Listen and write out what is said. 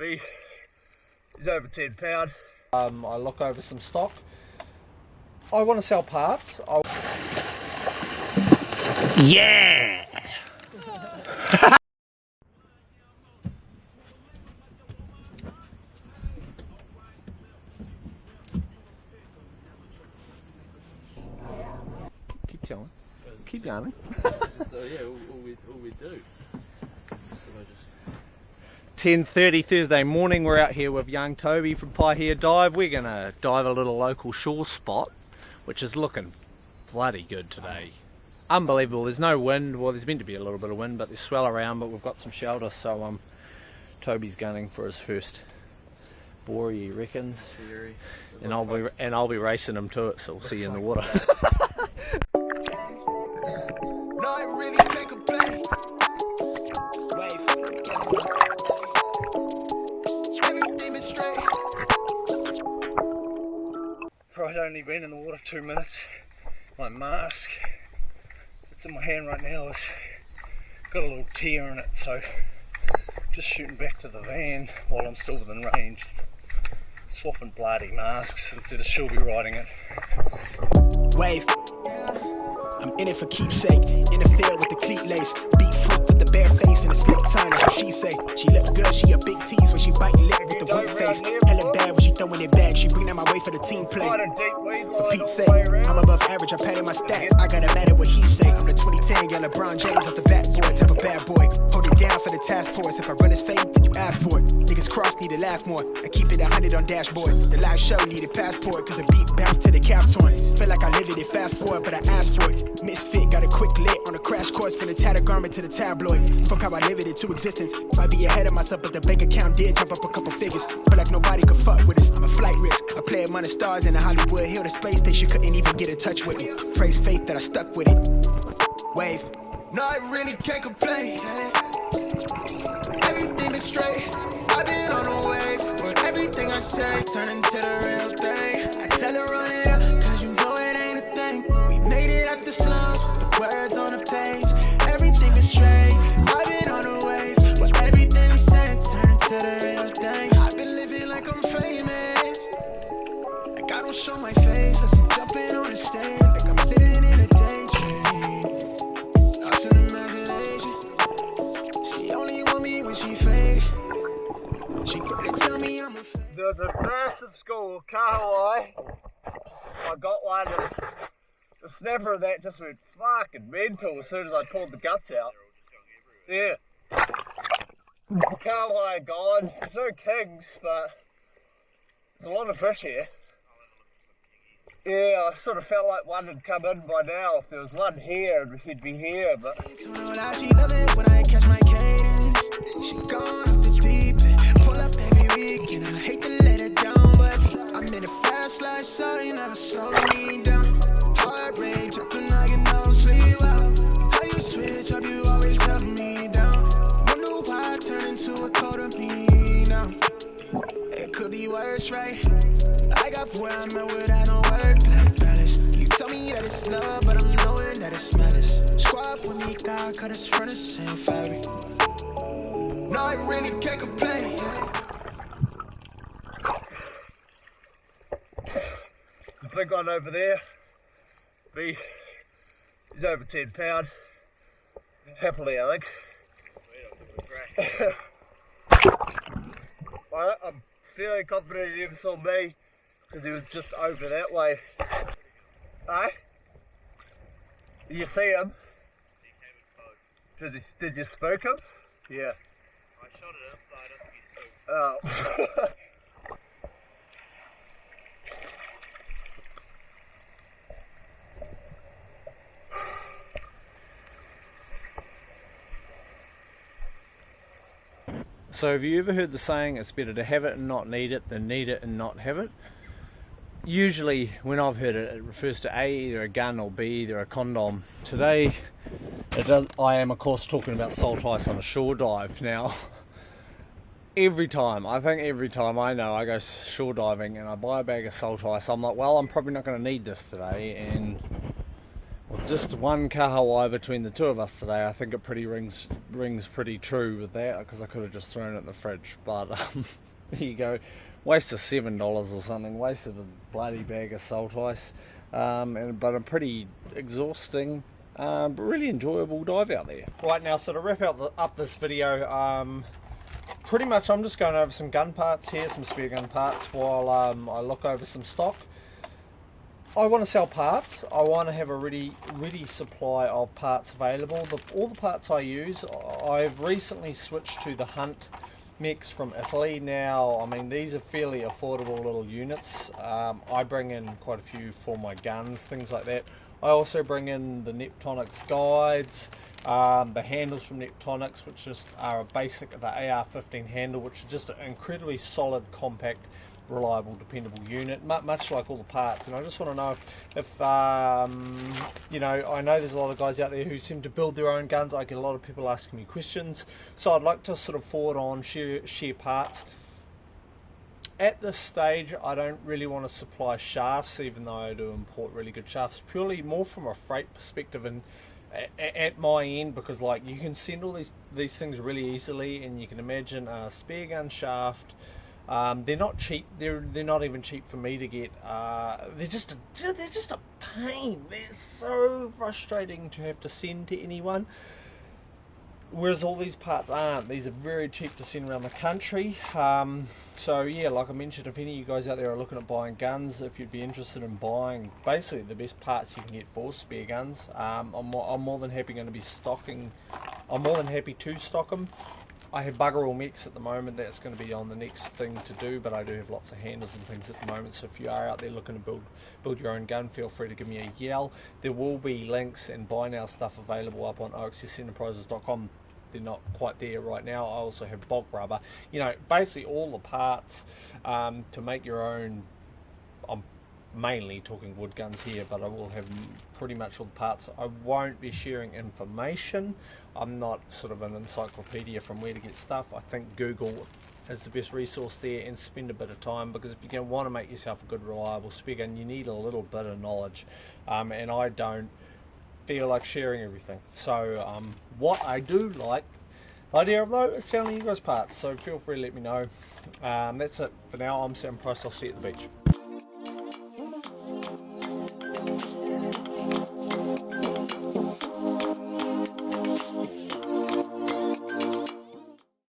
He's over 10 pound. I look over some stock. I want to sell parts. Yeah! Keep going. Keep going. Yeah, all we do. 10:30 Thursday morning, we're out here with young Toby from Paihia Dive. We're going to dive a little local shore spot, which is looking bloody good today. Unbelievable. There's no wind. Well, there's meant to be a little bit of wind, but there's swell around, but we've got some shelter, so Toby's gunning for his first boar, he reckons. And I'll be racing him to it, so we'll see you in the water. I'd only been in the water 2 minutes. My mask, it's in my hand right now, has got a little tear in it, so just shooting back to the van while I'm still within range, swapping bloody masks instead of she'll be riding it. Wave, I'm in it for keepsake, in the field with the cleat lace, beat foot with the bare face and a slick tongue, that's what she say. She look good, she a big tease when she biting lip with the weak face, hella bad when she throwing it back, she bring that my way for the team play. For Pete's sake, I'm above average, I patted my stats, I gotta matter what he say. I'm the 2010 yeah, LeBron James off the backboard, type of bad boy. Hold it down for the task force, if I run his fade, then you ask for it. Niggas cross need to laugh more, I keep it 100 on dashboard. The live show need a passport, cause the beat bounced to the cap torn. Feel like I live it, fast forward, but I asked for it. Misfit, got a quick lit on a crash course from the tattered garment to the tabloid. Fuck how I live it into existence. Might be ahead of myself, but the bank account did jump up a couple figures. But like nobody could fuck with us. I'm a flight risk. I play among the stars in the Hollywood Hill. The space station couldn't even get in touch with me. Praise faith that I stuck with it. Wave. No, I really can't complain. Everything is straight. I've been on a wave. Where everything I say turn into the real thing. I tell her run it up, cause you know it ain't a thing. We made it out the slums, the words on the page. Everything is straight. I've been on a wave. Where everything we say turn into the real thing. I've been living like I'm famous. Like I don't show my face. As I'm jumping on the stage. Like I'm living in a daydream. Lost in imagination. She only want me when she fake. She couldn't tell me I'm a fake. The massive school, Kahawai, I got one and the snapper of that just went fucking mental as soon as I pulled the guts out. Yeah. Kahawai gone. There's no kings, but there's a lot of fish here. Yeah, I sort of felt like one had come in by now. If there was one here, he'd be here, but... She love it when I catch my cadence. She gone off the deep end. Pull up every week and I hate to let her down, but I'm in a fast life, so you never slow me down. Heart rate jumping like an no sleep out. How you switch up, you always help me down. Wonder why I turn into a cold of me now. It could be worse, right? I got where I'm at without no work-life balance. You tell me that it's love, but I'm knowing that it's madness. Squad with me, God, cut us from the same fabric. No, I really can't complain. The big one over there, he's over 10 pound. Happily, I think. I'm fairly confident he never saw me because he was just over that way. Eh? Did you see him? Did you spook him? Yeah. I shot at him, but I don't think he spoke. Oh. So have you ever heard the saying, it's better to have it and not need it than need it and not have it? Usually when I've heard it, it refers to A, either a gun, or B, either a condom. Today, I am of course talking about salt ice on a shore dive. Now, every time I know I go shore diving and I buy a bag of salt ice, I'm like, well, I'm probably not going to need this today, and with just one kahawai between the two of us today. I think it rings pretty true with that, because I could have just thrown it in the fridge. But there you go, waste of $7 or something, wasted a bloody bag of salt ice, but a pretty exhausting but really enjoyable dive out there. Right, now, so to wrap up this video, pretty much I'm just going over some gun parts here, some Speargun parts, while I look over some stock. I want to sell parts. I want to have a ready supply of parts available. All the parts I use, I've recently switched to the Hunt mix from Italy. Now, I mean, these are fairly affordable little units. I bring in quite a few for my guns, things like that. I also bring in the Neptonics guides, the handles from Neptonics, which just are a basic, the AR-15 handle, which is just an incredibly solid, compact, reliable, dependable unit, much like all the parts. And I just want to know if you know, I know there's a lot of guys out there who seem to build their own guns. I get a lot of people asking me questions, so I'd like to sort of forward on, share parts. At this stage, I don't really want to supply shafts, even though I do import really good shafts, purely more from a freight perspective and at my end, because like you can send all these things really easily, and you can imagine a Speargun shaft. They're not cheap. They're not even cheap for me to get. They're just a pain. They're so frustrating to have to send to anyone. Whereas all these parts aren't. These are very cheap to send around the country. So yeah, like I mentioned, if any of you guys out there are looking at buying guns, if you'd be interested in buying basically the best parts you can get for spear guns, I'm more than happy going to be stocking. I'm more than happy to stock them. I have bugger all mechs at the moment. That's going to be on the next thing to do, but I do have lots of handles and things at the moment. So if you are out there looking to build your own gun, feel free to give me a yell. There will be links and buy now stuff available up on oxsenterprises.com. They're not quite there right now. I also have bulk rubber. You know, basically all the parts to make your own. I'm mainly talking wood guns here, but I will have pretty much all the parts. I won't be sharing information. I'm not sort of an encyclopedia from where to get stuff. I think Google is the best resource there, and spend a bit of time, because if you're going to want to make yourself a good, reliable speargun, you need a little bit of knowledge, and I don't feel like sharing everything. So what I do like the idea of though is selling you guys parts, so feel free to let me know. That's it for now. I'm Sam Price. I'll see you at the beach.